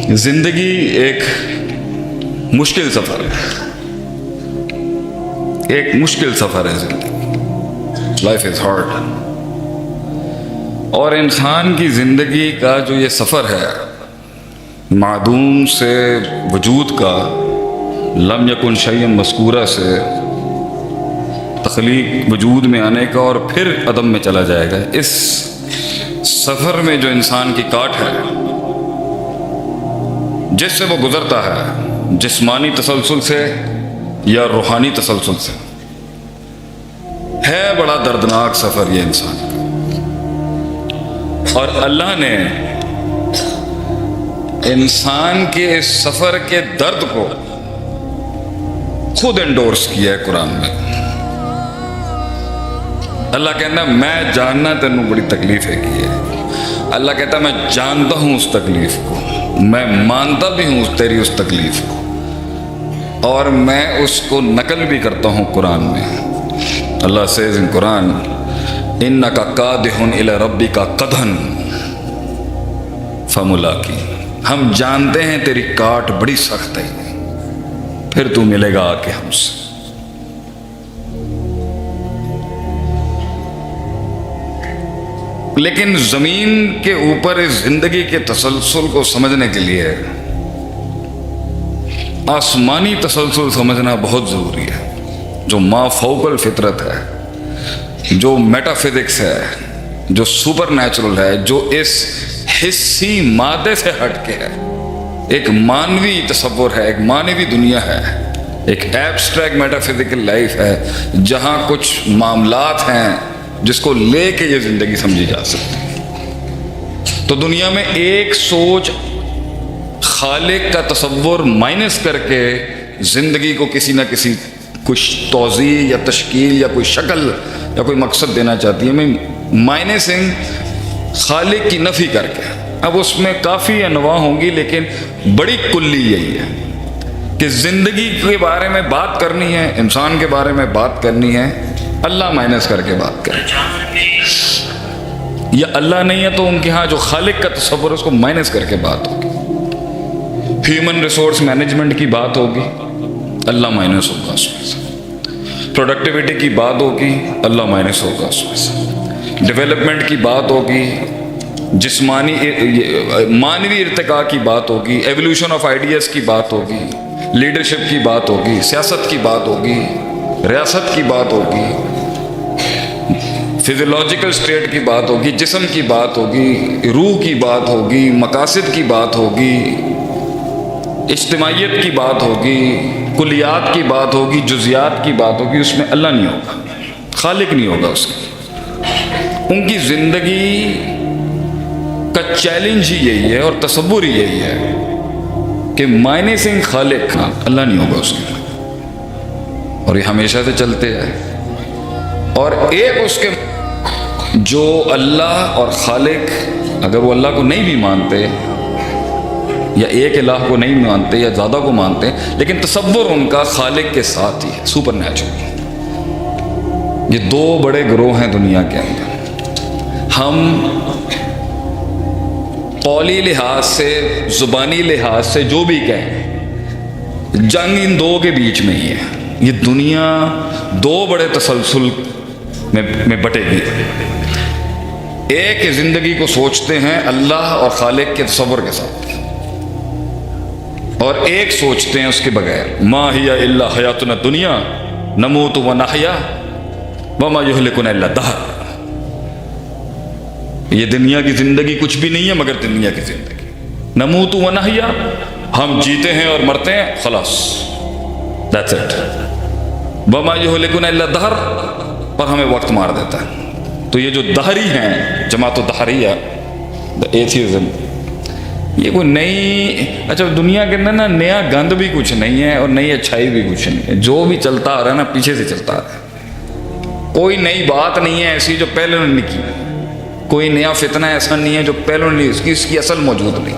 زندگی ایک مشکل سفر ہے، ایک مشکل سفر ہے زندگی. Life is hard. اور انسان کی زندگی کا جو یہ سفر ہے معدوم سے وجود کا، لم یکن شیئا مذکورہ سے تخلیق وجود میں آنے کا اور پھر عدم میں چلا جائے گا، اس سفر میں جو انسان کی کاٹ ہے جس سے وہ گزرتا ہے، جسمانی تسلسل سے یا روحانی تسلسل سے، ہے بڑا دردناک سفر یہ انسان کا. اور اللہ نے انسان کے اس سفر کے درد کو خود انڈورس کیا ہے قرآن میں. اللہ کہتا ہے میں جاننا تینوں بڑی تکلیف ہے کی ہے. اللہ کہتا ہے میں جانتا ہوں اس تکلیف کو، میں مانتا بھی ہوں تیری اس تکلیف کو، اور میں اس کو نقل بھی کرتا ہوں قرآن میں. اللہ says in قرآن اِنَّكَ قَادِحٌ إِلَى رَبِّكَ قَدْحًا فَمُلَاقِيهِ. ہم جانتے ہیں تیری کاٹ بڑی سخت ہے، پھر تو ملے گا آ کے ہم سے. لیکن زمین کے اوپر اس زندگی کے تسلسل کو سمجھنے کے لیے آسمانی تسلسل سمجھنا بہت ضروری ہے، جو ما فوق الفطرت ہے، جو میٹا فزکس ہے، جو سپر نیچرل ہے، جو اس حسی مادے سے ہٹ کے ہے. ایک مانوی تصور ہے، ایک مانوی دنیا ہے، ایک ایبسٹریکٹ میٹا فزیکل لائف ہے جہاں کچھ معاملات ہیں جس کو لے کے یہ زندگی سمجھی جا سکتی ہے. تو دنیا میں ایک سوچ خالق کا تصور مائنس کر کے زندگی کو کسی نہ کسی کچھ توضیح یا تشکیل یا کوئی شکل یا کوئی مقصد دینا چاہتی ہے. میں مائنسنگ خالق کی نفی کر کے، اب اس میں کافی انواع ہوں گی لیکن بڑی کلی یہی ہے کہ زندگی کے بارے میں بات کرنی ہے، انسان کے بارے میں بات کرنی ہے، اللہ مائنس کر کے بات کرے. یا اللہ نہیں ہے تو ان کے ہاں جو خالق کا تصور ہے اس کو مائنس کر کے بات ہوگی. ہیومن ریسورس مینجمنٹ کی بات ہوگی، اللہ مائنس ہوگا اس میں سے. پروڈکٹیوٹی کی بات ہوگی، اللہ مائنس ہوگا اس میں سے. ڈیولپمنٹ کی بات ہوگی، جسمانی مانوی ارتقاء کی بات ہوگی، ایولیوشن آف آئیڈیاز کی بات ہوگی، لیڈرشپ کی بات ہوگی، سیاست کی بات ہوگی، ریاست کی بات ہوگی، فزیولوجیکل سٹیٹ کی بات ہوگی، جسم کی بات ہوگی، روح کی بات ہوگی، مقاصد کی بات ہوگی، اجتماعیت کی بات ہوگی، کلیات کی بات ہوگی، جزیات کی بات ہوگی. اس میں اللہ نہیں ہوگا، خالق نہیں ہوگا اس کی. ان کی زندگی کا چیلنج ہی یہی ہے اور تصور ہی یہی ہے کہ مائنسنگ خالق کا، اللہ نہیں ہوگا اس کے. اور یہ ہمیشہ سے چلتے ہیں. اور ایک اس کے جو اللہ اور خالق، اگر وہ اللہ کو نہیں بھی مانتے یا ایک الہ کو نہیں مانتے یا زیادہ کو مانتے، لیکن تصور ان کا خالق کے ساتھ ہی ہے، سپر نیچرل. یہ دو بڑے گروہ ہیں دنیا کے اندر. ہم قولی لحاظ سے، زبانی لحاظ سے جو بھی کہیں، جنگ ان دو کے بیچ میں ہی ہے. یہ دنیا دو بڑے تسلسل میں بٹے گی. ایک زندگی کو سوچتے ہیں اللہ اور خالق کے تصور کے ساتھ، اور ایک سوچتے ہیں اس کے بغیر. ما ہی الا حیاتنا الدنیا نموت و نحیا وما یہلکنا الا الدہر. یہ دنیا کی زندگی کچھ بھی نہیں ہے مگر دنیا کی زندگی. نموت و نحیا، ہم جیتے ہیں اور مرتے ہیں، خلاص، that's it. وما یہلکنا الا الدہر، پر ہمیں وقت مار دیتا ہے. تو یہ جو دہری ہیں، جماعت دہریہ، ایتھیزم، یہ کوئی نئی، اچھا دنیا کے اندر نا نیا گند بھی کچھ نہیں ہے اور نئی اچھائی بھی کچھ نہیں ہے. جو بھی چلتا آ رہا ہے نا پیچھے سے چلتا آ رہا ہے. کوئی نئی بات نہیں ہے ایسی جو پہلے انہوں نے کی. کوئی نیا فتنہ ایسا نہیں ہے جو پہلے انہوں نے اس کی اصل موجود نہیں.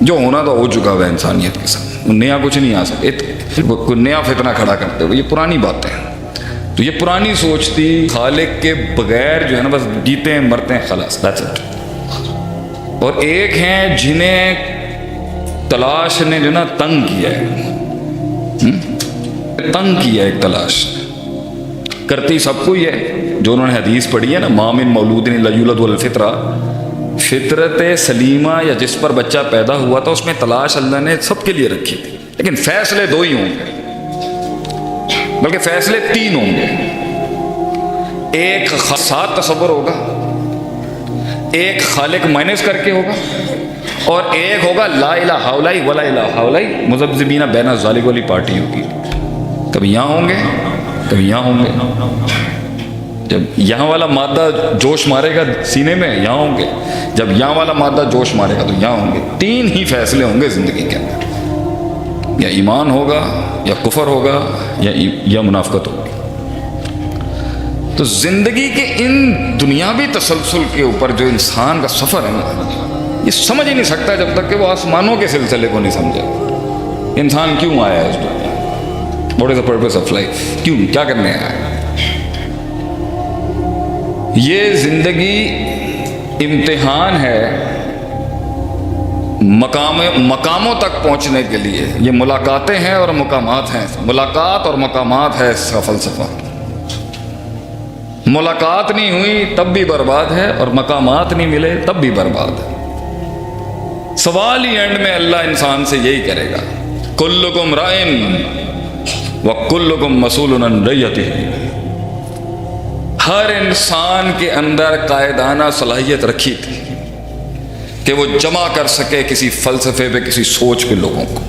جو ہونا تو ہو چکا ہوا ہے انسانیت کے ساتھ، نیا کچھ نہیں آ سکتا. کوئی نیا فتنہ کھڑا کرتے ہوئے، یہ پرانی باتیں ہیں. تو یہ پرانی سوچ تھی. خالق کے بغیر جو ہے نا بس جیتے ہیں مرتے ہیں، خلاص، that's it. اور ایک ہیں جنہیں تلاش نے جو نا تنگ کیا ہے، تنگ کیا ایک تلاش کرتی سب کو ہی ہے. جو انہوں نے حدیث پڑھی ہے نا، ما من مولود الا یولد الفطرہ، فطرت سلیمہ یا جس پر بچہ پیدا ہوا تھا اس میں تلاش اللہ نے سب کے لیے رکھی تھی، لیکن فیصلے دو ہی ہوں گے، بلکہ فیصلے تین ہوں گے. ایک سات تصور ہوگا، ایک خالق مائنس کر کے ہوگا، اور ایک ہوگا لا الہ ہؤلاء ولا الہ ہؤلاء مذبذبین بین ذالک والی پارٹی ہوگی. کبھی یہاں ہوں گے کبھی یہاں ہوں گے. جب یہاں والا مادہ جوش مارے گا سینے میں یہاں ہوں گے، جب یہاں والا مادہ جوش مارے گا تو یہاں ہوں گے. تین ہی فیصلے ہوں گے زندگی کے اندر، یا ایمان ہوگا یا کفر ہوگا یا منافقت ہوگی. تو زندگی کے ان دنیاوی تسلسل کے اوپر جو انسان کا سفر ہے نا، یہ سمجھ ہی نہیں سکتا جب تک کہ وہ آسمانوں کے سلسلے کو نہیں سمجھے. انسان کیوں آیا ہے اس دنیا؟ What is the purpose of life? کیوں، کیا کرنے آیا ہے؟ یہ زندگی امتحان ہے مقاموں تک پہنچنے کے لیے. یہ ملاقاتیں ہیں اور مقامات ہیں. ملاقات اور مقامات ہے اس کا فلسفہ. ملاقات نہیں ہوئی تب بھی برباد ہے، اور مقامات نہیں ملے تب بھی برباد ہے. سوال ہی اینڈ میں اللہ انسان سے یہی کرے گا، کلکم رائن وکلکم مسئول عن رعیتہ. ہر انسان کے اندر قائدانہ صلاحیت رکھی تھی کہ وہ جمع کر سکے کسی فلسفے پہ، کسی سوچ پہ لوگوں کو.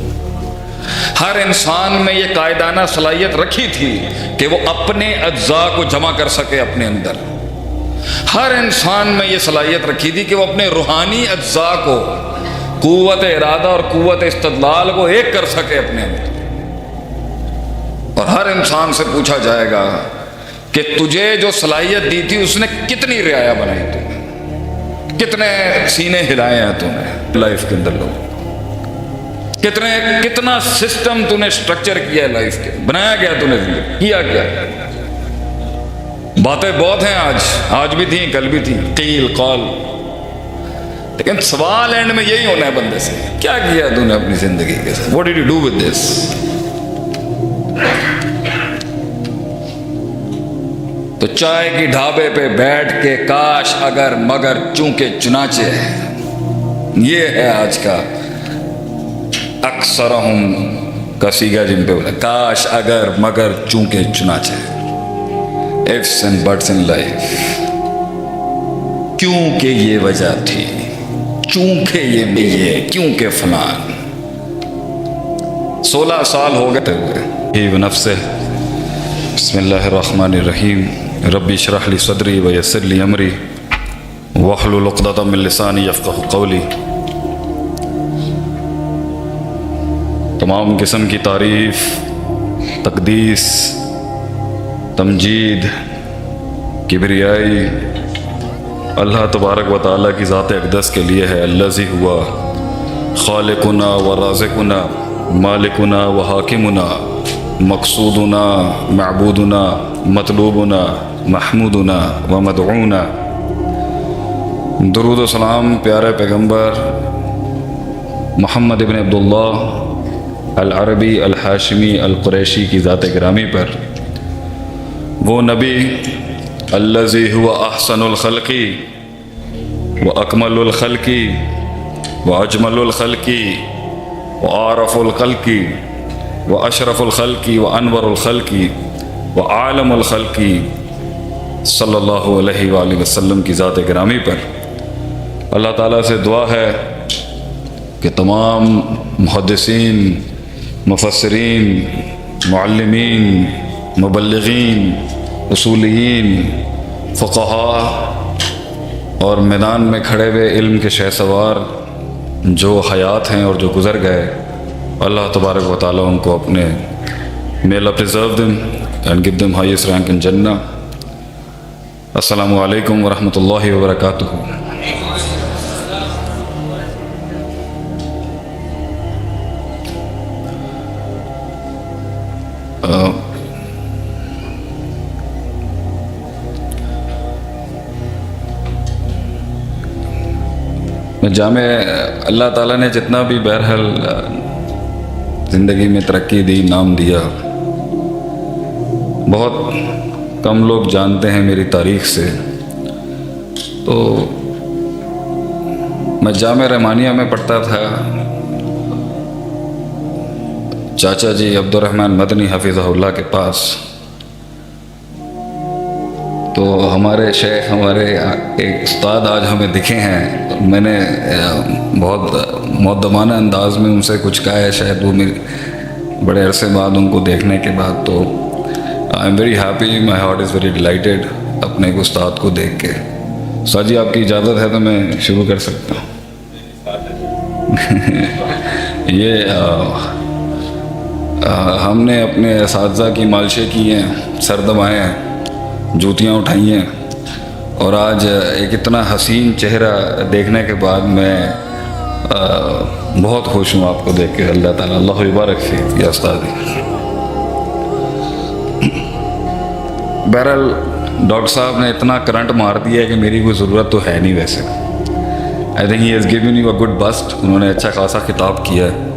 ہر انسان میں یہ قائدانہ صلاحیت رکھی تھی کہ وہ اپنے اجزاء کو جمع کر سکے اپنے اندر. ہر انسان میں یہ صلاحیت رکھی تھی کہ وہ اپنے روحانی اجزاء کو، قوت ارادہ اور قوت استدلال کو ایک کر سکے اپنے اندر. اور ہر انسان سے پوچھا جائے گا کہ تجھے جو صلاحیت دی تھی اس نے کتنی رعایا بنائی، تو کتنے سینے ہلائے ہیں تو نے لائف کے اندر، لوگ کتنا سسٹم تو نے سٹرکچر کیا ہے لائف کے، بنایا گیا تو نے کیا کیا. باتیں بہت ہیں، آج بھی تھیں کل بھی تھیں، قیل قال. لیکن سوال اینڈ میں یہی ہونا ہے بندے سے، کیا کیا تو نے اپنی زندگی کے ساتھ؟ What did you do with this? تو چائے کی ڈھابے پہ بیٹھ کے کاش اگر مگر چونکہ چنانچہ، یہ ہے آج کا اکثرہم کا سیگا جن پہ بولا، کاش اگر مگر چونکہ چنانچہ. ifs and buts in life. کیونکہ یہ وجہ تھی، چونکہ یہ کیونکہ فلان. 16 سال ہو گئے ہوئے ہی بنفسہ. بسم اللہ الرحمن الرحیم. ربی اشرح لی صدری ویسر لی امری واحلل عقدۃ من لسانی یفقہوا قولی. تمام قسم کی تعریف، تقدیس، تمجید، کبریائی اللہ تبارک و تعالیٰ کی ذات اقدس کے لیے ہے. الذی ہوا خالقنا و رازقنا مالکنا و حاکمنا مقصودنا معبودنا مطلوبنا محمودنا و مدعونا. درود و سلام پیارے پیغمبر محمد ابن عبداللہ العربی الحاشمی القریشی کی ذات گرامی پر، وہ نبی الذی ہوا احسن الخلقی و اکمل الخلقی و اجمل الخلقی و عارف الخلقی و اشرف الخلقی و انور الخلقی و عالم الخلقی صلی اللہ علیہ وآلہ وسلم کی ذات گرامی پر اللہ تعالیٰ سے دعا ہے کہ تمام محدثین، مفسرین، معلمین، مبلغین، اصولیین، فقہاء اور میدان میں کھڑے ہوئے علم کے شہ سوار جو حیات ہیں اور جو گزر گئے، اللہ تبارک و تعالیٰ ان کو اپنے may Allah preserve them and give them highest rank in Jannah. السلام علیکم ورحمۃ اللہ وبرکاتہ. جامع اللہ تعالیٰ نے جتنا بھی بہرحال زندگی میں ترقی دی، نام دیا، بہت کم لوگ جانتے ہیں میری تاریخ سے. تو میں جامع رحمانیہ میں پڑھتا تھا. چاچا جی عبد الرحمن مدنی حفظہ اللہ کے پاس. تو ہمارے شیخ، ہمارے ایک استاد آج ہمیں دکھے ہیں. میں نے بہت مؤدبانہ انداز میں ان سے کچھ کہا ہے، شاید وہ میرے بڑے عرصے بعد ان کو دیکھنے کے بعد. تو I am very happy, my heart is very delighted اپنے ایک استاد کو دیکھ کے. استاد جی آپ کی اجازت ہے تو میں شروع کر سکتا ہوں. یہ ہم نے اپنے اساتذہ کی مالشیں کی ہیں، سر دبائے ہیں، جوتیاں اٹھائی ہیں، اور آج ایک اتنا حسین چہرہ دیکھنے کے بعد میں بہت خوش ہوں آپ کو دیکھ کے. اللہ تعالیٰ اللہ مبارک فیک یا استاد. بہرحال ڈاکٹر صاحب نے اتنا کرنٹ مار دیا ہے کہ میری کوئی ضرورت تو ہے نہیں ویسے. I think he has given you a good best. انہوں نے اچھا خاصا خطاب کیا ہے.